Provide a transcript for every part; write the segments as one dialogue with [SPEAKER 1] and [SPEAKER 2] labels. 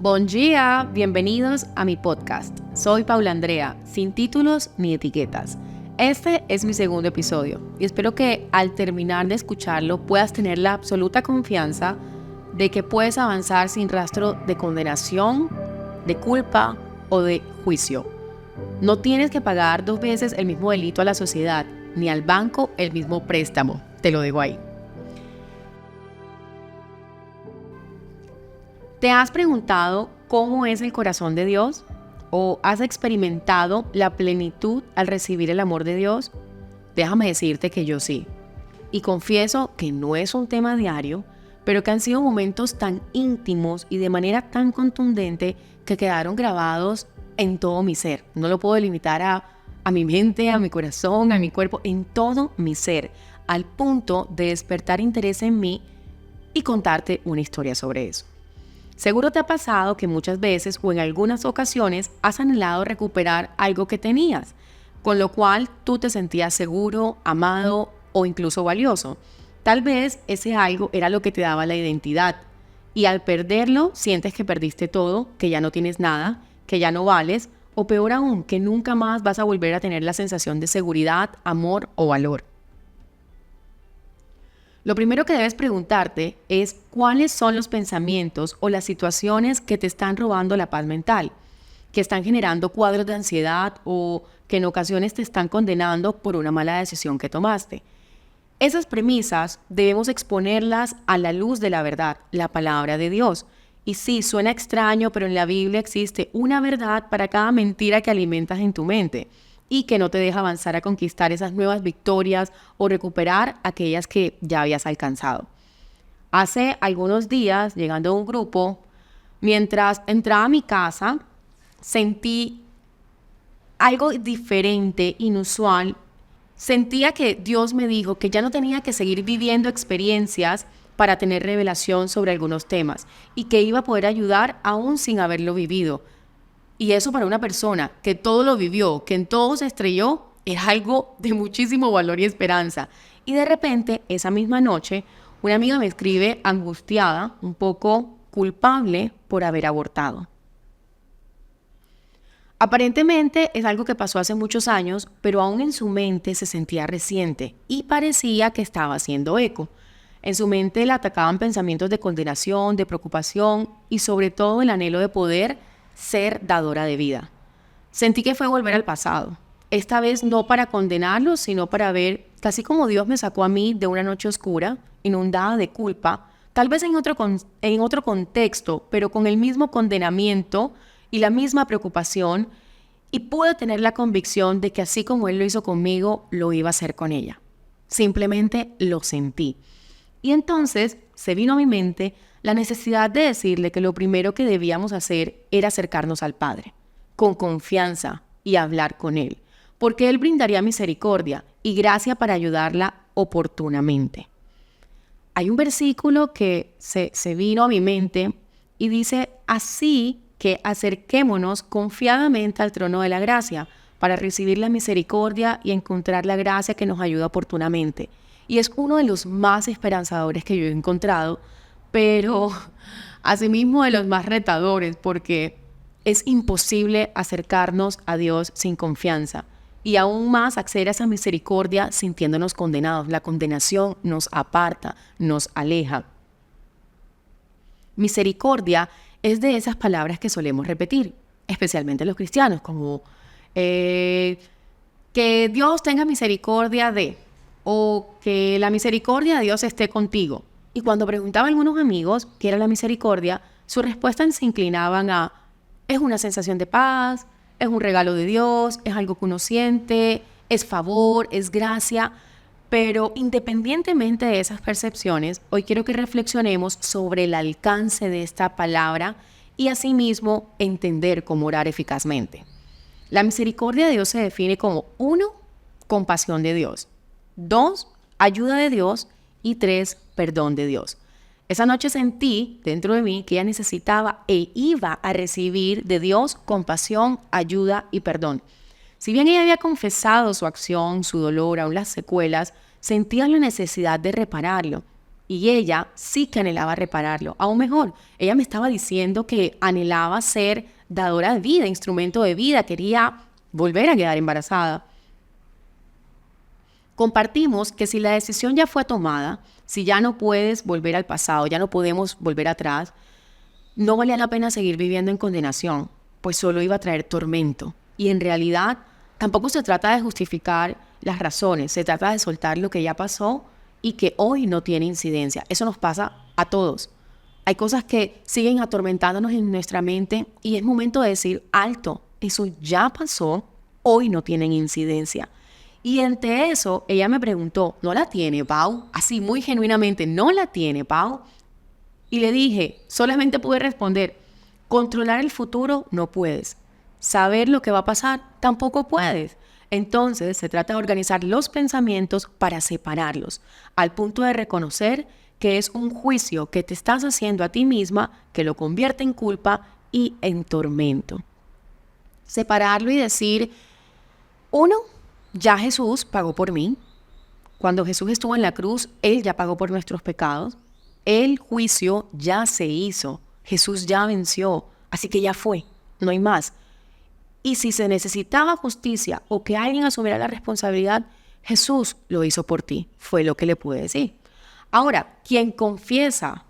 [SPEAKER 1] Buen día, bienvenidos a mi podcast. Soy Paula Andrea, sin títulos ni etiquetas. Este es mi segundo episodio y espero que al terminar de escucharlo puedas tener la absoluta confianza de que puedes avanzar sin rastro de condenación, de culpa o de juicio. No tienes que pagar 2 veces el mismo delito a la sociedad, ni al banco el mismo préstamo. Te lo dejo ahí. ¿Te has preguntado cómo es el corazón de Dios? ¿O has experimentado la plenitud al recibir el amor de Dios? Déjame decirte que yo sí. Y confieso que no es un tema diario, pero que han sido momentos tan íntimos y de manera tan contundente que quedaron grabados en todo mi ser. No lo puedo limitar a mi mente, a mi corazón, a mi cuerpo, en todo mi ser, al punto de despertar interés en mí y contarte una historia sobre eso. Seguro te ha pasado que muchas veces o en algunas ocasiones has anhelado recuperar algo que tenías, con lo cual tú te sentías seguro, amado o incluso valioso. Tal vez ese algo era lo que te daba la identidad y al perderlo sientes que perdiste todo, que ya no tienes nada, que ya no vales o peor aún, que nunca más vas a volver a tener la sensación de seguridad, amor o valor. Lo primero que debes preguntarte es cuáles son los pensamientos o las situaciones que te están robando la paz mental, que están generando cuadros de ansiedad o que en ocasiones te están condenando por una mala decisión que tomaste. Esas premisas debemos exponerlas a la luz de la verdad, la palabra de Dios. Y sí, suena extraño, pero en la Biblia existe una verdad para cada mentira que alimentas en tu mente y que no te deja avanzar a conquistar esas nuevas victorias o recuperar aquellas que ya habías alcanzado. Hace algunos días, llegando a un grupo, mientras entraba a mi casa, sentí algo diferente, inusual. Sentía que Dios me dijo que ya no tenía que seguir viviendo experiencias para tener revelación sobre algunos temas y que iba a poder ayudar aún sin haberlo vivido. Y eso para una persona que todo lo vivió, que en todo se estrelló, es algo de muchísimo valor y esperanza. Y de repente, esa misma noche, una amiga me escribe angustiada, un poco culpable por haber abortado. Aparentemente es algo que pasó hace muchos años, pero aún en su mente se sentía reciente y parecía que estaba haciendo eco. En su mente la atacaban pensamientos de condenación, de preocupación y sobre todo el anhelo de poder ser dadora de vida. Sentí que fue volver al pasado, esta vez no para condenarlo, sino para ver, casi como Dios me sacó a mí de una noche oscura, inundada de culpa, tal vez en otro contexto, pero con el mismo condenamiento y la misma preocupación, y pude tener la convicción de que así como Él lo hizo conmigo, lo iba a hacer con ella. Simplemente lo sentí. Y entonces se vino a mi mente la necesidad de decirle que lo primero que debíamos hacer era acercarnos al Padre, con confianza y hablar con Él, porque Él brindaría misericordia y gracia para ayudarla oportunamente. Hay un versículo que se vino a mi mente y dice así que acerquémonos confiadamente al trono de la gracia para recibir la misericordia y encontrar la gracia que nos ayuda oportunamente. Y es uno de los más esperanzadores que yo he encontrado, pero asimismo de los más retadores, porque es imposible acercarnos a Dios sin confianza y aún más acceder a esa misericordia sintiéndonos condenados. La condenación nos aparta, nos aleja. Misericordia es de esas palabras que solemos repetir, especialmente los cristianos, como que Dios tenga misericordia de, o que la misericordia de Dios esté contigo. Y cuando preguntaba a algunos amigos qué era la misericordia, sus respuestas se inclinaban a, es una sensación de paz, es un regalo de Dios, es algo que uno siente, es favor, es gracia. Pero independientemente de esas percepciones, hoy quiero que reflexionemos sobre el alcance de esta palabra y asimismo entender cómo orar eficazmente. La misericordia de Dios se define como 1, compasión de Dios, 2, ayuda de Dios y 3, perdón de Dios. Esa noche sentí dentro de mí que ella necesitaba e iba a recibir de Dios compasión, ayuda y perdón. Si bien ella había confesado su acción, su dolor, aún las secuelas, sentía la necesidad de repararlo. Y ella sí que anhelaba repararlo. Aún mejor, ella me estaba diciendo que anhelaba ser dadora de vida, instrumento de vida, quería volver a quedar embarazada. Compartimos que si la decisión ya fue tomada, si ya no puedes volver al pasado, ya no podemos volver atrás, no valía la pena seguir viviendo en condenación, pues solo iba a traer tormento. Y en realidad tampoco se trata de justificar las razones, se trata de soltar lo que ya pasó y que hoy no tiene incidencia. Eso nos pasa a todos. Hay cosas que siguen atormentándonos en nuestra mente y es momento de decir, alto, eso ya pasó, hoy no tienen incidencia. Y ante eso, ella me preguntó, ¿no la tiene, Pau? Así muy genuinamente, ¿no la tiene, Pau? Y le dije, solamente pude responder, controlar el futuro no puedes. Saber lo que va a pasar tampoco puedes. Entonces se trata de organizar los pensamientos para separarlos, al punto de reconocer que es un juicio que te estás haciendo a ti misma que lo convierte en culpa y en tormento. Separarlo y decir, uno, ya Jesús pagó por mí. Cuando Jesús estuvo en la cruz, Él ya pagó por nuestros pecados. El juicio ya se hizo. Jesús ya venció. Así que ya fue. No hay más. Y si se necesitaba justicia o que alguien asumiera la responsabilidad, Jesús lo hizo por ti. Fue lo que le pude decir. Ahora, quien confiesa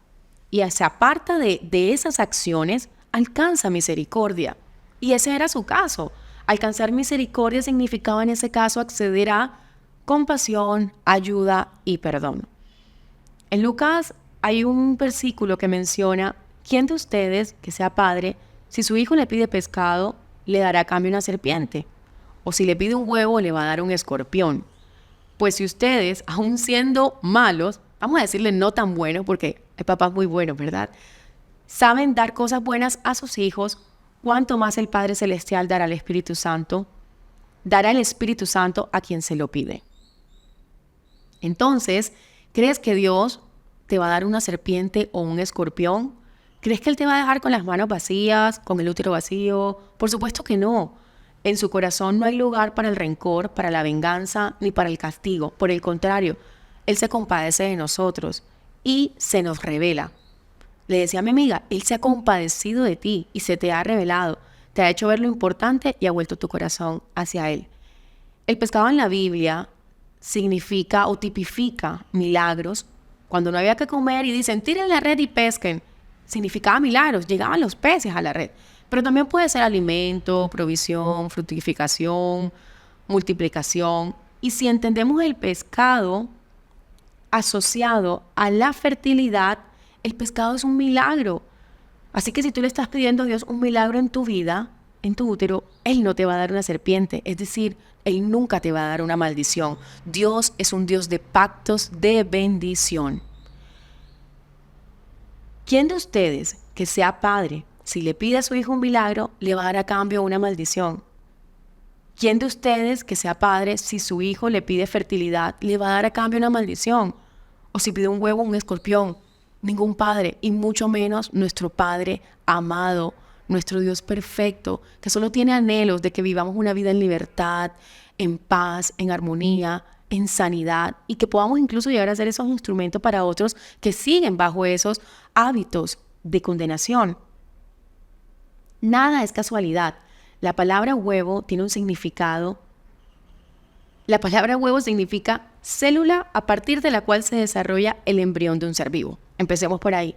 [SPEAKER 1] y se aparta de esas acciones, alcanza misericordia. Y ese era su caso. Alcanzar misericordia significaba en ese caso acceder a compasión, ayuda y perdón. En Lucas hay un versículo que menciona, ¿quién de ustedes, que sea padre, si su hijo le pide pescado, le dará a cambio una serpiente? O si le pide un huevo, le va a dar un escorpión. Pues si ustedes, aun siendo malos, vamos a decirle no tan buenos, porque hay papás muy buenos, ¿verdad? Saben dar cosas buenas a sus hijos, ¿cuánto más el Padre Celestial dará al Espíritu Santo? Dará el Espíritu Santo a quien se lo pide. Entonces, ¿crees que Dios te va a dar una serpiente o un escorpión? ¿Crees que Él te va a dejar con las manos vacías, con el útero vacío? Por supuesto que no. En su corazón no hay lugar para el rencor, para la venganza, ni para el castigo. Por el contrario, Él se compadece de nosotros y se nos revela. Le decía a mi amiga, Él se ha compadecido de ti y se te ha revelado. Te ha hecho ver lo importante y ha vuelto tu corazón hacia Él. El pescado en la Biblia significa o tipifica milagros. Cuando no había que comer y dicen, tiren la red y pesquen, significaba milagros, llegaban los peces a la red. Pero también puede ser alimento, provisión, fructificación, multiplicación. Y si entendemos el pescado asociado a la fertilidad, el pescado es un milagro. Así que si tú le estás pidiendo a Dios un milagro en tu vida, en tu útero, Él no te va a dar una serpiente. Es decir, Él nunca te va a dar una maldición. Dios es un Dios de pactos, de bendición. ¿Quién de ustedes que sea padre, si le pide a su hijo un milagro, le va a dar a cambio una maldición? ¿Quién de ustedes que sea padre, si su hijo le pide fertilidad, le va a dar a cambio una maldición? O si pide un huevo, un escorpión. Ningún padre, y mucho menos nuestro Padre amado, nuestro Dios perfecto, que solo tiene anhelos de que vivamos una vida en libertad, en paz, en armonía, en sanidad, y que podamos incluso llegar a ser esos instrumentos para otros que siguen bajo esos hábitos de condenación. Nada es casualidad. La palabra huevo tiene un significado. La palabra huevo significa célula a partir de la cual se desarrolla el embrión de un ser vivo. Empecemos por ahí.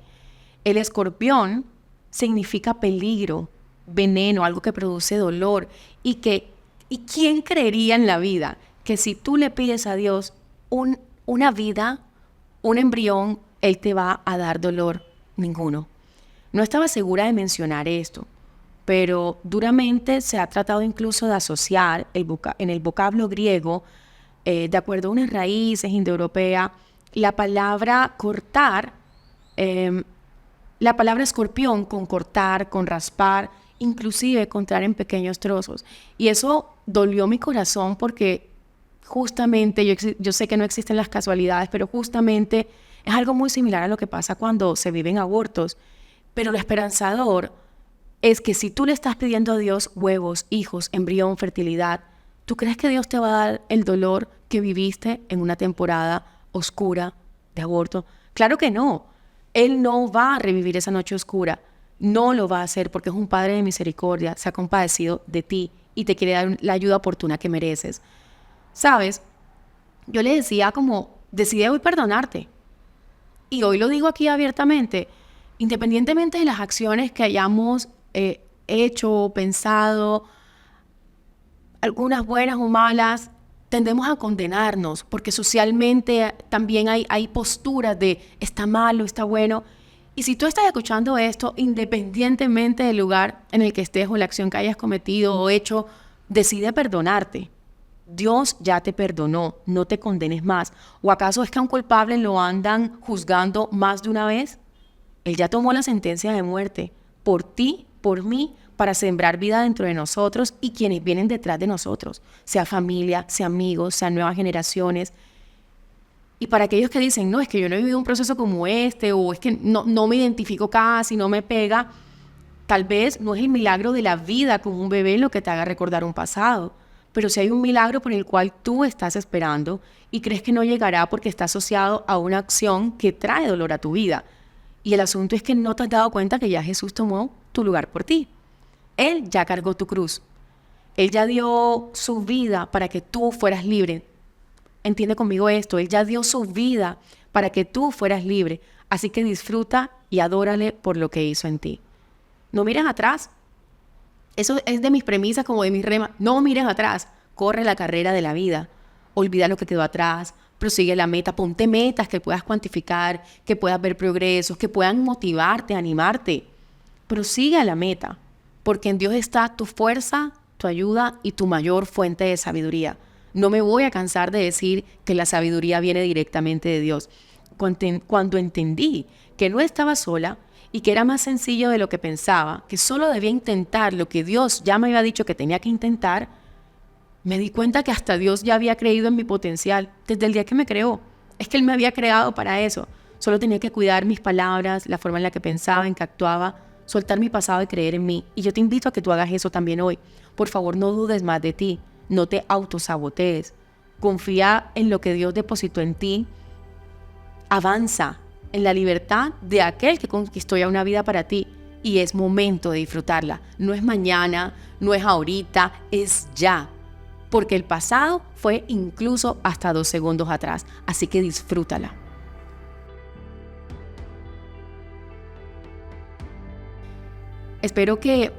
[SPEAKER 1] El escorpión significa peligro, veneno, algo que produce dolor. ¿Y quién creería en la vida que si tú le pides a Dios una vida, un embrión, Él te va a dar dolor? Ninguno. No estaba segura de mencionar esto, pero duramente se ha tratado incluso de asociar en el vocablo griego, de acuerdo a unas raíces indoeuropeas, la palabra cortar, la palabra escorpión con cortar, con raspar, inclusive cortar en pequeños trozos. Y eso dolió mi corazón porque justamente, yo sé que no existen las casualidades, pero justamente es algo muy similar a lo que pasa cuando se viven abortos. Pero lo esperanzador es que si tú le estás pidiendo a Dios huevos, hijos, embrión, fertilidad, ¿tú crees que Dios te va a dar el dolor que viviste en una temporada oscura de aborto? Claro que no. Él no va a revivir esa noche oscura. No lo va a hacer porque es un Padre de misericordia, se ha compadecido de ti y te quiere dar la ayuda oportuna que mereces. ¿Sabes? Yo le decía como, decide hoy perdonarte. Y hoy lo digo aquí abiertamente, independientemente de las acciones que hayamos hecho, pensado, algunas buenas o malas, tendemos a condenarnos, porque socialmente también hay posturas de está malo, está bueno. Y si tú estás escuchando esto, independientemente del lugar en el que estés o la acción que hayas cometido o hecho, decide perdonarte. Dios ya te perdonó, no te condenes más. ¿O acaso es que a un culpable lo andan juzgando más de una vez? Él ya tomó la sentencia de muerte por ti, por mí, para sembrar vida dentro de nosotros y quienes vienen detrás de nosotros, sea familia, sea amigos, sean nuevas generaciones. Y para aquellos que dicen, no, es que yo no he vivido un proceso como este, o es que no me identifico casi, no me pega, tal vez no es el milagro de la vida como un bebé lo que te haga recordar un pasado, pero si hay un milagro por el cual tú estás esperando y crees que no llegará porque está asociado a una acción que trae dolor a tu vida. Y el asunto es que no te has dado cuenta que ya Jesús tomó tu lugar por ti. Él ya cargó tu cruz. Él ya dio su vida para que tú fueras libre. Entiende conmigo esto. Él ya dio su vida para que tú fueras libre. Así que disfruta y adórale por lo que hizo en ti. No mires atrás. Eso es de mis premisas como de mis remas. No mires atrás. Corre la carrera de la vida. Olvida lo que quedó atrás. Prosigue la meta. Ponte metas que puedas cuantificar, que puedas ver progresos, que puedan motivarte, animarte. Prosigue a la meta. Porque en Dios está tu fuerza, tu ayuda y tu mayor fuente de sabiduría. No me voy a cansar de decir que la sabiduría viene directamente de Dios. Cuando entendí que no estaba sola y que era más sencillo de lo que pensaba, que solo debía intentar lo que Dios ya me había dicho que tenía que intentar, me di cuenta que hasta Dios ya había creído en mi potencial desde el día que me creó. Es que Él me había creado para eso. Solo tenía que cuidar mis palabras, la forma en la que pensaba, en que actuaba, soltar mi pasado y creer en mí. Y yo te invito a que tú hagas eso también hoy. Por favor, no dudes más de ti. No te autosabotees. Confía en lo que Dios depositó en ti. Avanza en la libertad de aquel que conquistó ya una vida para ti. Y es momento de disfrutarla. No es mañana, no es ahorita, es ya. Porque el pasado fue incluso hasta 2 segundos atrás. Así que disfrútala. Espero que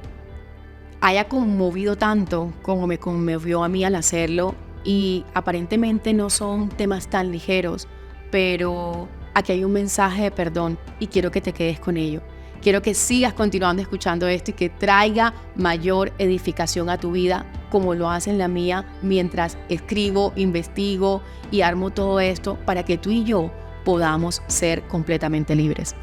[SPEAKER 1] haya conmovido tanto como me conmovió a mí al hacerlo, y aparentemente no son temas tan ligeros, pero aquí hay un mensaje de perdón y quiero que te quedes con ello. Quiero que sigas continuando escuchando esto y que traiga mayor edificación a tu vida como lo hace en la mía mientras escribo, investigo y armo todo esto para que tú y yo podamos ser completamente libres.